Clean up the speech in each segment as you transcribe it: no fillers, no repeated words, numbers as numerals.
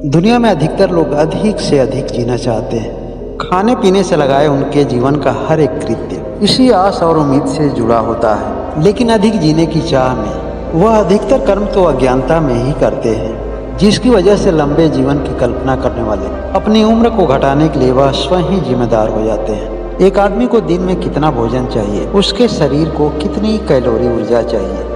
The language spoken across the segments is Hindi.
दुनिया में अधिकतर लोग अधिक से अधिक जीना चाहते हैं। खाने पीने से लगाए उनके जीवन का हर एक कृत्य इसी आस और उम्मीद से जुड़ा होता है। लेकिन अधिक जीने की चाह में वह अधिकतर कर्म तो अज्ञानता में ही करते हैं, जिसकी वजह से लंबे जीवन की कल्पना करने वाले अपनी उम्र को घटाने के लिए वह स्वयं ही जिम्मेदार हो जाते हैं। एक आदमी को दिन में कितना भोजन चाहिए, उसके शरीर को कितनी कैलोरी ऊर्जा चाहिए,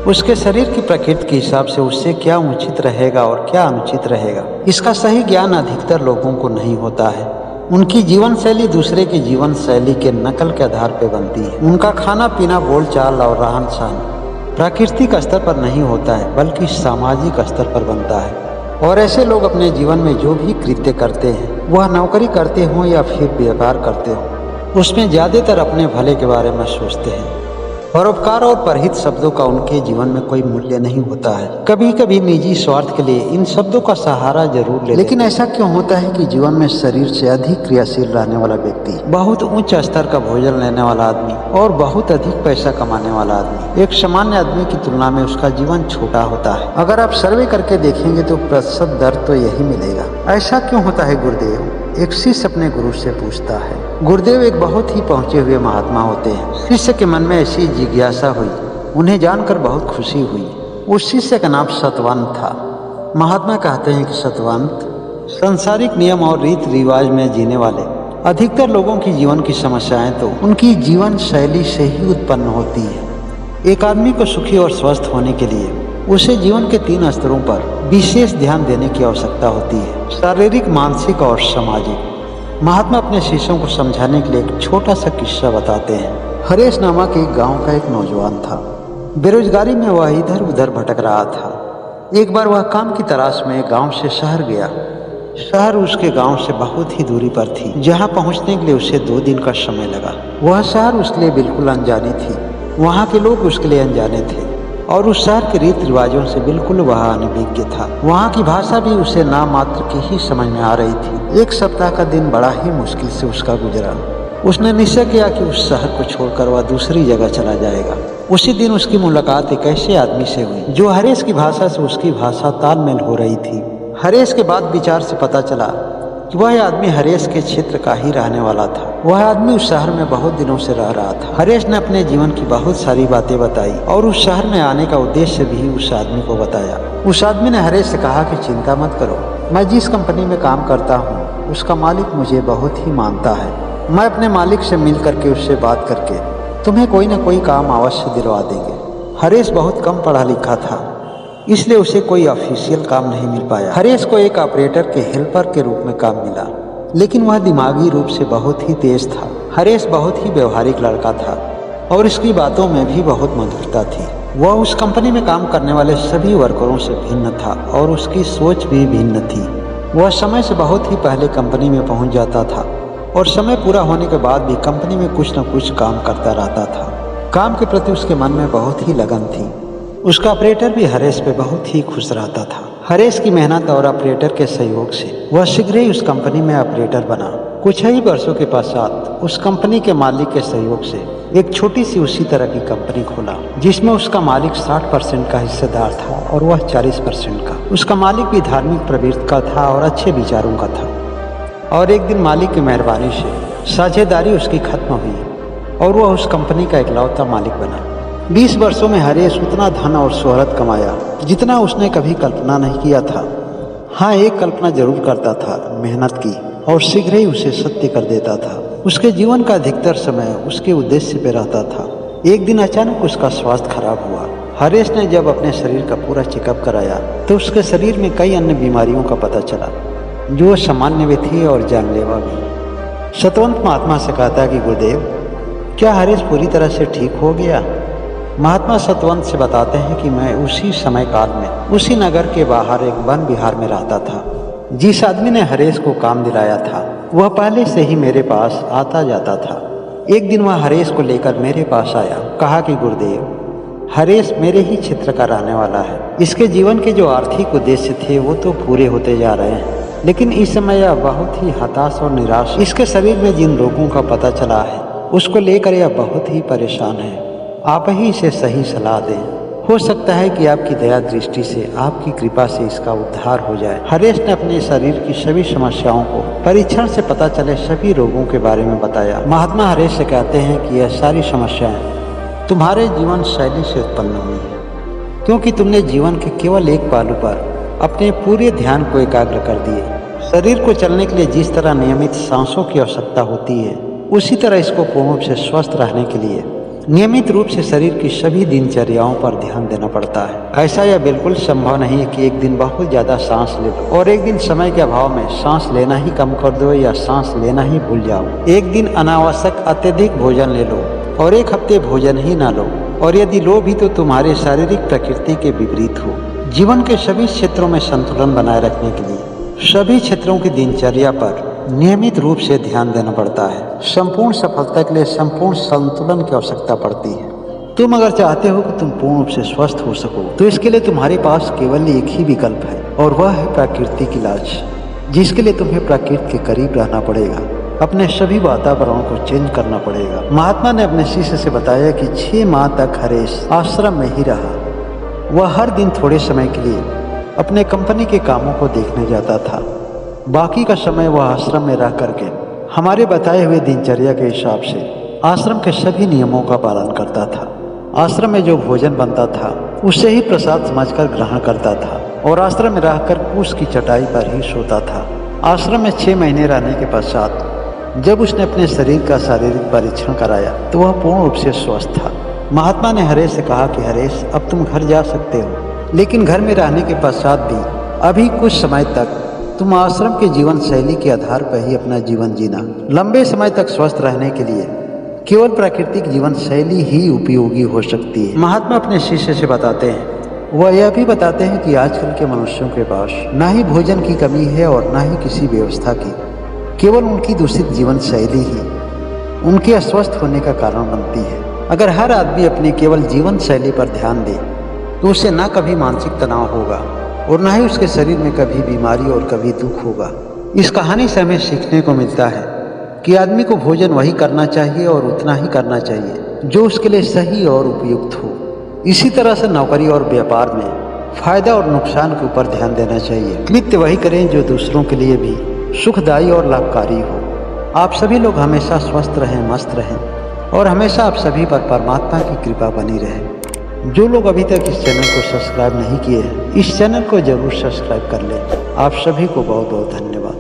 उसके शरीर की प्रकृति के हिसाब से उससे क्या उचित रहेगा और क्या अनुचित रहेगा, इसका सही ज्ञान अधिकतर लोगों को नहीं होता है। उनकी जीवन शैली दूसरे की जीवन शैली के नकल के आधार पर बनती है। उनका खाना पीना, बोलचाल और रहन सहन प्राकृतिक स्तर पर नहीं होता है, बल्कि सामाजिक स्तर पर बनता है। और ऐसे लोग अपने जीवन में जो भी कृत्य करते हैं, वह नौकरी करते हों या फिर व्यापार करते हों, उसमें ज़्यादातर अपने भले के बारे में सोचते हैं। परोपकार और परहित शब्दों का उनके जीवन में कोई मूल्य नहीं होता है। कभी कभी निजी स्वार्थ के लिए इन शब्दों का सहारा जरूर ले, लेकिन ऐसा क्यों होता है कि जीवन में शरीर से अधिक क्रियाशील रहने वाला व्यक्ति, बहुत उच्च स्तर का भोजन लेने वाला आदमी और बहुत अधिक पैसा कमाने वाला आदमी एक सामान्य आदमी की तुलना में उसका जीवन छोटा होता है? अगर आप सर्वे करके देखेंगे तो प्रतिशत दर तो यही मिलेगा। ऐसा क्यों होता है गुरुदेव? एक शिष्य अपने गुरु से पूछता है। गुरुदेव एक बहुत ही पहुंचे हुए महात्मा होते हैं। शिष्य के मन में ऐसी जिज्ञासा हुई, उन्हें जानकर बहुत खुशी हुई। उस शिष्य का नाम सतवंत था। महात्मा कहते हैं कि सतवंत सांसारिक नियम और रीति रिवाज में जीने वाले अधिकतर लोगों की जीवन की समस्याएं तो उनकी जीवन शैली से ही उत्पन्न होती है। एक आदमी को सुखी और स्वस्थ होने के लिए उसे जीवन के 3 स्तरों पर विशेष ध्यान देने की आवश्यकता होती है: शारीरिक, मानसिक और सामाजिक। महात्मा अपने शिष्यों को समझाने के लिए एक छोटा सा किस्सा बताते हैं। हरेश नामक एक गांव का एक नौजवान था। बेरोजगारी में वह इधर उधर भटक रहा था। एक बार वह काम की तलाश में गांव से शहर गया। शहर उसके गांव से बहुत ही दूरी पर थी, जहां पहुंचने के लिए उसे 2 दिन का समय लगा। वह शहर उसके लिए बिल्कुल अनजानी थी। वहां के लोग उसके लिए अनजाने थे और उस शहर के रीति रिवाजों से बिल्कुल वह अनभिज्ञ था। वहाँ की भाषा भी उसे नाम मात्र की ही समझ में आ रही थी। 1 सप्ताह का दिन बड़ा ही मुश्किल से उसका गुजरा। उसने निश्चय किया कि उस शहर को छोड़कर वह दूसरी जगह चला जाएगा। उसी दिन उसकी मुलाकात एक ऐसे आदमी से हुई जो हरेश की भाषा से उसकी भाषा तालमेल हो रही थी। हरेश के बाद विचार से पता चला कि वह आदमी हरेश के क्षेत्र का ही रहने वाला था। वह आदमी उस शहर में बहुत दिनों से रह रहा था। हरेश ने अपने जीवन की बहुत सारी बातें बताई और उस शहर में आने का उद्देश्य भी उस आदमी को बताया। उस आदमी ने हरेश से कहा कि चिंता मत करो, मैं जिस कंपनी में काम करता हूँ उसका मालिक मुझे बहुत ही मानता है। मैं अपने मालिक से मिल करके उससे बात करके तुम्हें कोई न कोई काम अवश्य दिलवा देंगे। हरेश बहुत कम पढ़ा लिखा था, इसलिए उसे कोई ऑफिशियल काम नहीं मिल पाया। हरेश को एक ऑपरेटर के हेल्पर के रूप में काम मिला, लेकिन वह दिमागी रूप से बहुत ही तेज था। हरेश बहुत ही व्यवहारिक लड़का था और इसकी बातों में भी बहुत मधुरता थी। वह उस कंपनी में काम करने वाले सभी वर्करों से भिन्न था और उसकी सोच भी भिन्न थी। वह समय से बहुत ही पहले कंपनी में पहुंच जाता था और समय पूरा होने के बाद भी कंपनी में कुछ न कुछ काम करता रहता था। काम के प्रति उसके मन में बहुत ही लगन थी। उसका ऑपरेटर भी हरेश पे बहुत ही खुश रहता था। हरेश की मेहनत और ऑपरेटर के सहयोग से वह शीघ्र ही उस कंपनी में ऑपरेटर बना। कुछ ही वर्षों के पश्चात उस कंपनी के मालिक के सहयोग से एक छोटी सी उसी तरह की कंपनी खोला, जिसमें उसका मालिक 60% का हिस्सेदार था और वह 40% का। उसका मालिक भी धार्मिक प्रवृत्ति का था और अच्छे विचारों का था। और एक दिन मालिक की मेहरबानी से साझेदारी उसकी खत्म हुई और वह उस कंपनी का इकलौता मालिक बना। 20 वर्षों में हरेश उतना धन और शोहरत कमाया जितना उसने कभी कल्पना नहीं किया था। हाँ, एक कल्पना जरूर करता था, मेहनत की और शीघ्र ही उसे सत्य कर देता था। उसके जीवन का अधिकतर समय उसके उद्देश्य पे रहता था। एक दिन अचानक उसका स्वास्थ्य खराब हुआ। हरेश ने जब अपने शरीर का पूरा चेकअप कराया तो उसके शरीर में कई अन्य बीमारियों का पता चला जो सामान्य भी थी और जानलेवा भी। सतवंत महात्मा से कहता कि गुरुदेव, क्या हरेश पूरी तरह से ठीक हो गया? महात्मा सतवंत से बताते हैं कि मैं उसी समय काल में उसी नगर के बाहर एक वन विहार में रहता था। जिस आदमी ने हरेश को काम दिलाया था वह पहले से ही मेरे पास आता जाता था। एक दिन वह हरेश को लेकर मेरे पास आया, कहा कि गुरुदेव, हरेश मेरे ही क्षेत्र का रहने वाला है। इसके जीवन के जो आर्थिक उद्देश्य थे वो तो पूरे होते जा रहे हैं, लेकिन इस समय यह बहुत ही हताश और निराश। इसके शरीर में जिन रोगों का पता चला है उसको लेकर यह बहुत ही परेशान है। आप ही इसे सही सलाह दें। हो सकता है कि आपकी दया दृष्टि से, आपकी कृपा से इसका उद्धार हो जाए। हरेश ने अपने शरीर की सभी समस्याओं को परीक्षण से पता चले सभी रोगों के बारे में बताया। महात्मा हरेश से कहते हैं कि यह सारी समस्याएं तुम्हारे जीवन शैली से उत्पन्न हुई है, क्योंकि तुमने जीवन के केवल एक पहलू पर अपने पूरे ध्यान को एकाग्र कर दिए। शरीर को चलने के लिए जिस तरह नियमित सांसों की आवश्यकता होती है, उसी तरह इसको पूर्ण रूप से स्वस्थ रहने के लिए नियमित रूप से शरीर की सभी दिनचर्याओं पर ध्यान देना पड़ता है। ऐसा यह बिल्कुल संभव नहीं है कि एक दिन बहुत ज्यादा सांस ले लो और एक दिन समय के अभाव में सांस लेना ही कम कर दो या सांस लेना ही भूल जाओ। एक दिन अनावश्यक अत्यधिक भोजन ले लो और एक हफ्ते भोजन ही ना लो, और यदि लो भी तो तुम्हारे शारीरिक प्रकृति के विपरीत हो। जीवन के सभी क्षेत्रों में संतुलन बनाए रखने के लिए सभी क्षेत्रों की दिनचर्या पर नियमित रूप से ध्यान देना पड़ता है। संपूर्ण सफलता के लिए संपूर्ण संतुलन की आवश्यकता पड़ती है। तुम अगर चाहते हो कि तुम पूर्ण रूप से स्वस्थ हो सको, तो इसके लिए तुम्हारे पास केवल एक ही विकल्प है, और वह है प्राकृतिक इलाज, जिसके लिए तुम्हें प्रकृति के करीब रहना पड़ेगा। अपने सभी वातावरण को चेंज करना पड़ेगा। महात्मा ने अपने शिष्य से बताया कि 6 माह तक हरेश आश्रम में ही रहा। वह हर दिन थोड़े समय के लिए अपने कंपनी के कामों को देखने जाता था। बाकी का समय वह आश्रम में रह करके हमारे बताए हुए दिनचर्या के हिसाब से आश्रम के सभी नियमों का पालन करता था। आश्रम में जो भोजन बनता था उसे ही प्रसाद समझकर ग्रहण करता था, और आश्रम में रहकर कुश की चटाई पर ही सोता था। आश्रम में 6 महीने रहने के पश्चात जब उसने अपने शरीर का शारीरिक परीक्षण कराया तो वह पूर्ण रूप से स्वस्थ था। महात्मा ने हरेश से कहा कि हरेश, अब तुम घर जा सकते हो, लेकिन घर में रहने के पश्चात भी अभी कुछ समय तक तुम आश्रम के जीवन शैली के आधार पर ही अपना जीवन जीना। लंबे समय तक स्वस्थ रहने के लिए केवल प्राकृतिक जीवन शैली ही उपयोगी हो सकती है। महात्मा अपने शिष्य से बताते हैं, वह यह भी बताते हैं कि आजकल के मनुष्यों के पास ना ही भोजन की कमी है और ना ही किसी व्यवस्था की। केवल उनकी दूषित जीवन शैली ही उनके अस्वस्थ होने का कारण बनती है। अगर हर आदमी अपनी केवल जीवन शैली पर ध्यान दे तो उसे ना कभी मानसिक तनाव होगा और ना ही उसके शरीर में कभी बीमारी और कभी दुख होगा। इस कहानी से हमें सीखने को मिलता है कि आदमी को भोजन वही करना चाहिए और उतना ही करना चाहिए जो उसके लिए सही और उपयुक्त हो। इसी तरह से नौकरी और व्यापार में फायदा और नुकसान के ऊपर ध्यान देना चाहिए। कृत्य वही करें जो दूसरों के लिए भी सुखदायी और लाभकारी हो। आप सभी लोग हमेशा स्वस्थ रहें, मस्त रहें, और हमेशा आप सभी पर परमात्मा की कृपा बनी रहे। जो लोग अभी तक इस चैनल को सब्सक्राइब नहीं किए हैं, इस चैनल को जरूर सब्सक्राइब कर लें। आप सभी को बहुत बहुत धन्यवाद।